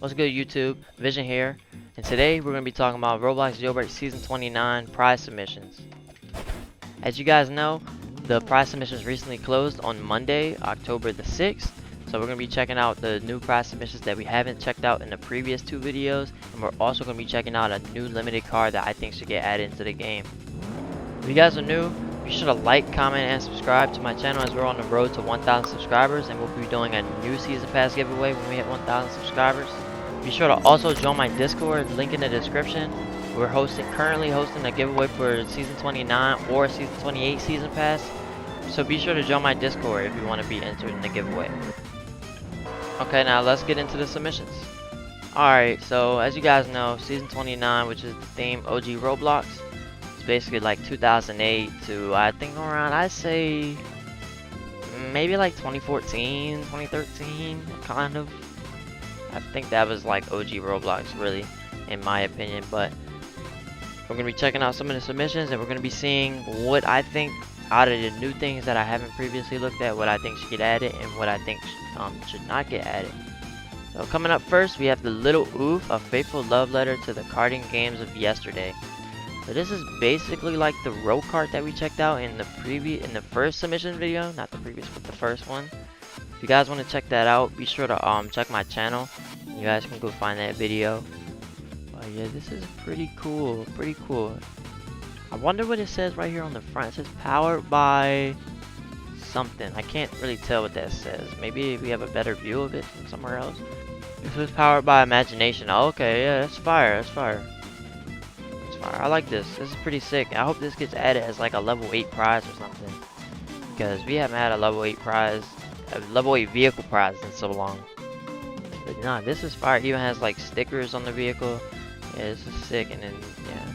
What's good, YouTube? Vision here, and today we're going to be talking about Roblox Jailbreak Season 29 prize submissions. As you guys know, the prize submissions recently closed on Monday, October the 6th, so we're going to be checking out the new prize submissions that we haven't checked out in the previous two videos, and we're also going to be checking out a new limited card that I think should get added into the game. If you guys are new, be sure to like, comment, and subscribe to my channel as we're on the road to 1,000 subscribers, and we'll be doing a new season pass giveaway when we hit 1,000 subscribers. Be sure to also join my Discord, link in the description. We're currently hosting a giveaway for Season 29 or Season 28 Season Pass. So be sure to join my Discord if you want to be entered in the giveaway. Okay, now let's get into the submissions. Alright, so as you guys know, Season 29, which is the theme OG Roblox, it's basically like 2008 to I think around, I'd say, maybe like 2014, 2013, kind of. I think that was like OG Roblox, really, in my opinion. But we're going to be checking out some of the submissions, and we're going to be seeing what I think out of the new things that I haven't previously looked at, what I think should get added, and what I think should not get added. So coming up first, we have the Little Oof, a faithful love letter to the karting games of yesterday. So this is basically like the road kart that we checked out in the first submission video, not the previous, but the first one. If you guys want to check that out, be sure to check my channel. You guys can go find that video. But yeah, this is pretty cool, pretty cool. I wonder what it says right here on the front. It says powered by something. I can't really tell what that says. Maybe we have a better view of it from somewhere else. This is powered by imagination. Oh, okay, yeah, that's fire. That's fire. That's fire. I like this. This is pretty sick. I hope this gets added as like a level 8 prize or something, because we haven't had a level 8 prize. A level 8 vehicle prize in so long. But nah, this is fire. It even has like stickers on the vehicle. Yeah, this is sick. And then yeah.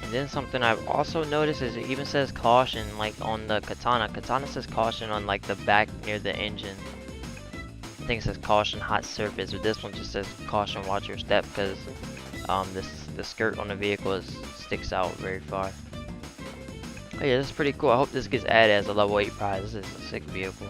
And then something I've also noticed is it even says caution like on the katana. Katana says caution on like the back near the engine. I think it says caution hot surface, but this one just says caution watch your step, because the skirt on the vehicle sticks out very far. Oh yeah, this is pretty cool. I hope this gets added as a level 8 prize. This is a sick vehicle.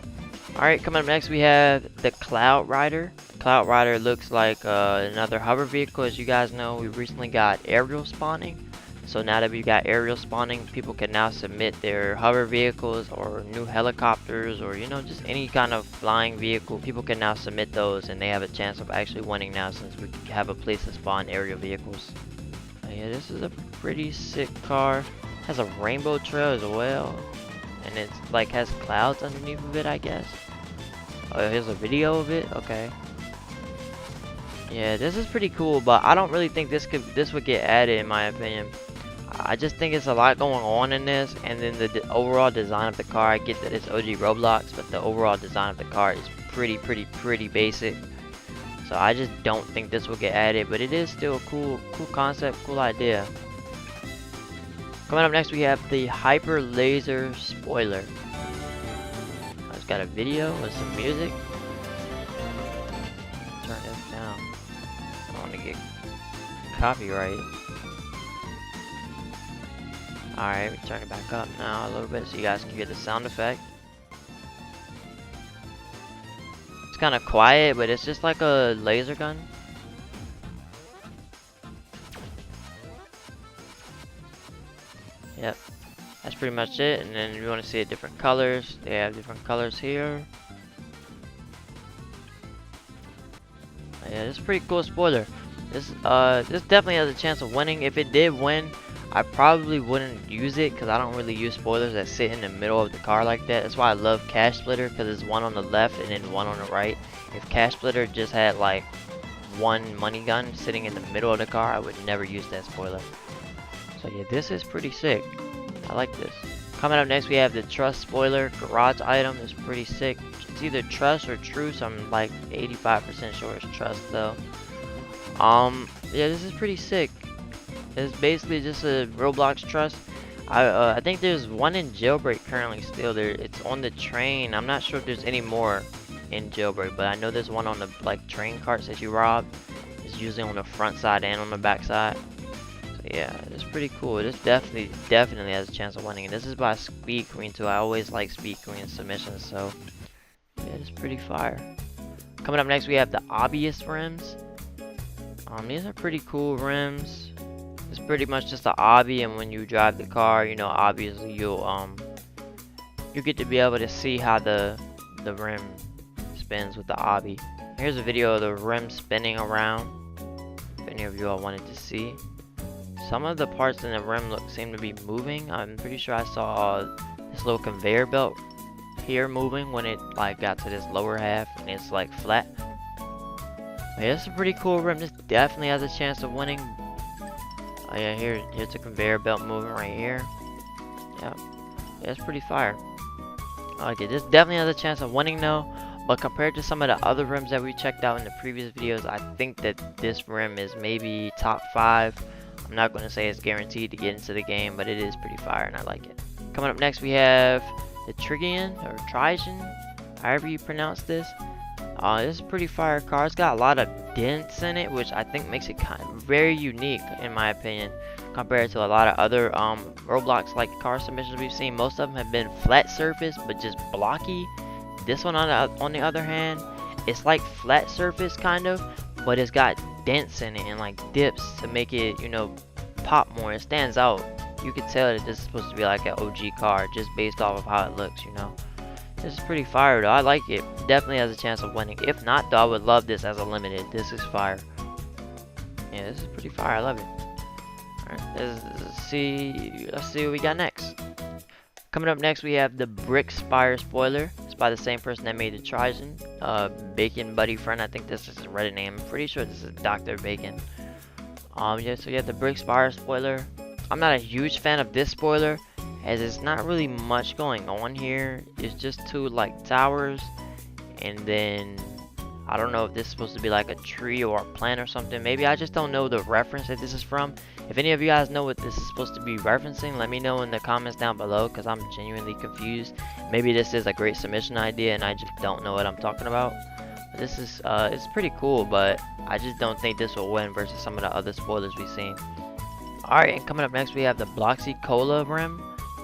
Alright, coming up next we have the Cloud Rider. Cloud Rider looks like another hover vehicle. As you guys know, we recently got aerial spawning. So now that we've got aerial spawning, people can now submit their hover vehicles or new helicopters, or you know, just any kind of flying vehicle. People can now submit those, and they have a chance of actually winning now, since we have a place to spawn aerial vehicles. Oh yeah, this is a pretty sick car. Has a rainbow trail as well, and it's like has clouds underneath of it, I guess. Oh, here's a video of it. Okay. Yeah, this is pretty cool, but I don't really think this would get added, in my opinion. I just think it's a lot going on in this, and then the overall design of the car. I get that it's OG Roblox, but the overall design of the car is pretty basic. So I just don't think this will get added, but it is still a cool concept, cool idea. Coming up next we have the Hyper Laser Spoiler. It's got a video with some music. Turn this down. I don't want to get copyright. Alright, we turn it back up now a little bit so you guys can get the sound effect. It's kind of quiet, but it's just like a laser gun. Yep, that's pretty much it. And then if you want to see it different colors, they have different colors here. Yeah, this is a pretty cool spoiler. This definitely has a chance of winning. If it did win, I probably wouldn't use it, because I don't really use spoilers that sit in the middle of the car like that. That's why I love Cash Splitter, because it's one on the left and then one on the right. If Cash Splitter just had like one money gun sitting in the middle of the car, I would never use that spoiler. So yeah, this is pretty sick. I like this. Coming up next we have the Trust Spoiler Garage item. It's pretty sick. It's either Trust or True, so I'm like 85% sure it's Trust though. Yeah, this is pretty sick. It's basically just a Roblox Trust. I think there's one in Jailbreak currently still there. It's on the train. I'm not sure if there's any more in Jailbreak, but I know there's one on the like train carts that you rob. It's usually on the front side and on the back side. Yeah, it's pretty cool. This definitely has a chance of winning. And this is by Speed Queen too. I always like Speed Queen submissions, so yeah, it's pretty fire. Coming up next, we have the Obbyist rims. These are pretty cool rims. It's pretty much just an obby, and when you drive the car, you know, obviously you get to be able to see how the rim spins with the obby. Here's a video of the rim spinning around, if any of you all wanted to see. Some of the parts in the rim seem to be moving. I'm pretty sure I saw this little conveyor belt here moving when it like got to this lower half and it's like flat. But yeah, it's a pretty cool rim. This definitely has a chance of winning. Oh yeah, here's a conveyor belt moving right here. Yeah, it's pretty fire. Okay, this definitely has a chance of winning though. But compared to some of the other rims that we checked out in the previous videos, I think that this rim is maybe top 5. I'm not going to say it's guaranteed to get into the game, but it is pretty fire and I like it. Coming up next, we have the Triion, or Triion, however you pronounce this. This is a pretty fire car. It's got a lot of dents in it, which I think makes it very unique, in my opinion, compared to a lot of other Roblox like car submissions we've seen. Most of them have been flat surface, but just blocky. This one, on the other hand, it's like flat surface kind of, but it's got dents in it and like dips to make it, you know, pop more. It stands out. You could tell that this is supposed to be like an OG car just based off of how it looks, you know. This is pretty fire though. I like it. Definitely has a chance of winning. If not though, I would love this as a limited. This is fire. Yeah, this is pretty fire. I love it. Alright, let's see what we got next. Coming up next, we have the Brick Spire spoiler. It's by the same person that made the Triion. Bacon Buddy Friend. I think this is his Reddit name. I'm pretty sure this is Dr. Bacon. Yeah, so you have the Brick Spire spoiler. I'm not a huge fan of this spoiler, as it's not really much going on here. It's just 2 like towers, and then I don't know if this is supposed to be like a tree or a plant or something. Maybe I just don't know the reference that this is from. If any of you guys know what this is supposed to be referencing, let me know in the comments down below, because I'm genuinely confused. Maybe this is a great submission idea and I just don't know what I'm talking about. But this is it's pretty cool, but I just don't think this will win versus some of the other spoilers we've seen. Alright, and coming up next, we have the Bloxy Cola rim.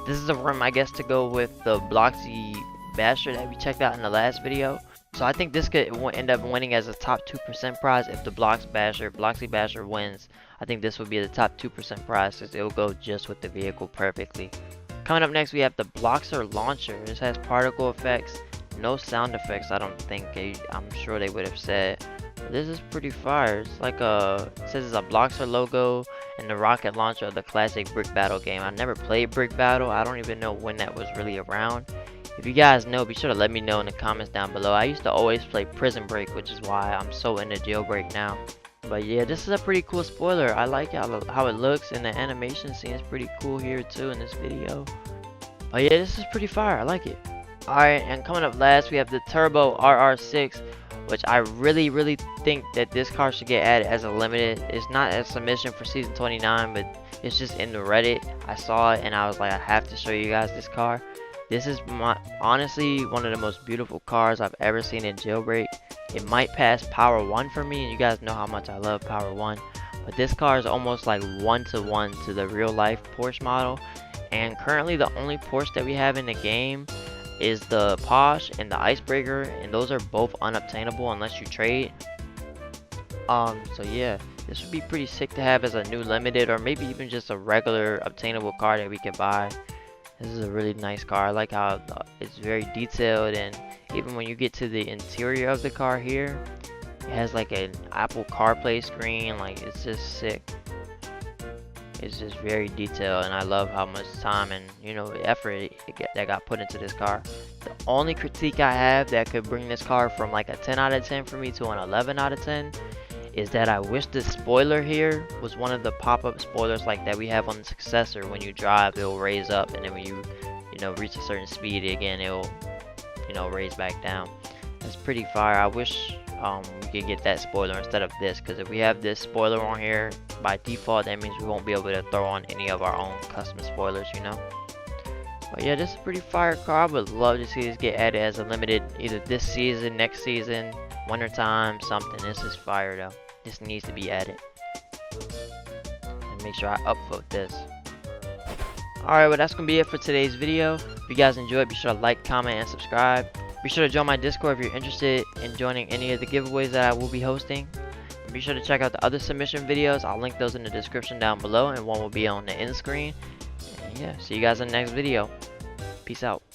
This is a rim, I guess, to go with the Bloxy Basher that we checked out in the last video. So I think this could end up winning as a top 2% prize if the Bloxy Basher wins. I think this would be the top 2% prize, since it will go just with the vehicle perfectly. Coming up next, we have the Bloxer Launcher. This has particle effects, no sound effects. I don't think I'm sure they would have said. But this is pretty fire. It's like it says it's a Bloxer logo and the rocket launcher of the classic Brick Battle game. I never played Brick Battle. I don't even know when that was really around. If you guys know, be sure to let me know in the comments down below. I used to always play Prison Break, which is why I'm so into Jailbreak now. But yeah, this is a pretty cool spoiler. I like how it looks, and the animation seems pretty cool here too in this video. But yeah, this is pretty fire. I like it. Alright, and coming up last, we have the Turbo RR6, which I really think that this car should get added as a limited. It's not a submission for season 29, but it's just in the Reddit. I saw it and I was like, I have to show you guys this car. This is honestly one of the most beautiful cars I've ever seen in Jailbreak. It might pass Power 1 for me, and you guys know how much I love Power 1. But this car is almost like 1-to-1 to the real life Porsche model. And currently the only Porsche that we have in the game is the Posh and the Icebreaker, and those are both unobtainable unless you trade. So yeah, this would be pretty sick to have as a new limited, or maybe even just a regular obtainable car that we can buy. This is a really nice car. I like how it's very detailed, and even when you get to the interior of the car here, it has like an Apple CarPlay screen. Like, it's just sick. It's just very detailed, and I love how much time and, you know, effort that got put into this car. The only critique I have that could bring this car from like a 10 out of 10 for me to an 11 out of 10 is that I wish the spoiler here was one of the pop-up spoilers like that we have on the Successor. When you drive, it will raise up, and then when you know, reach a certain speed again, it will, you know, raise back down. It's pretty fire. I wish we could get that spoiler instead of this, because if we have this spoiler on here by default, that means we won't be able to throw on any of our own custom spoilers, you know. But yeah, this is a pretty fire car. I would love to see this get added as a limited either this season, next season, wintertime, something. This is fire though. This needs to be added. And make sure I upvote this. Alright, well, that's going to be it for today's video. If you guys enjoyed, be sure to like, comment, and subscribe. Be sure to join my Discord if you're interested in joining any of the giveaways that I will be hosting. And be sure to check out the other submission videos. I'll link those in the description down below, and one will be on the end screen. And yeah, see you guys in the next video. Peace out.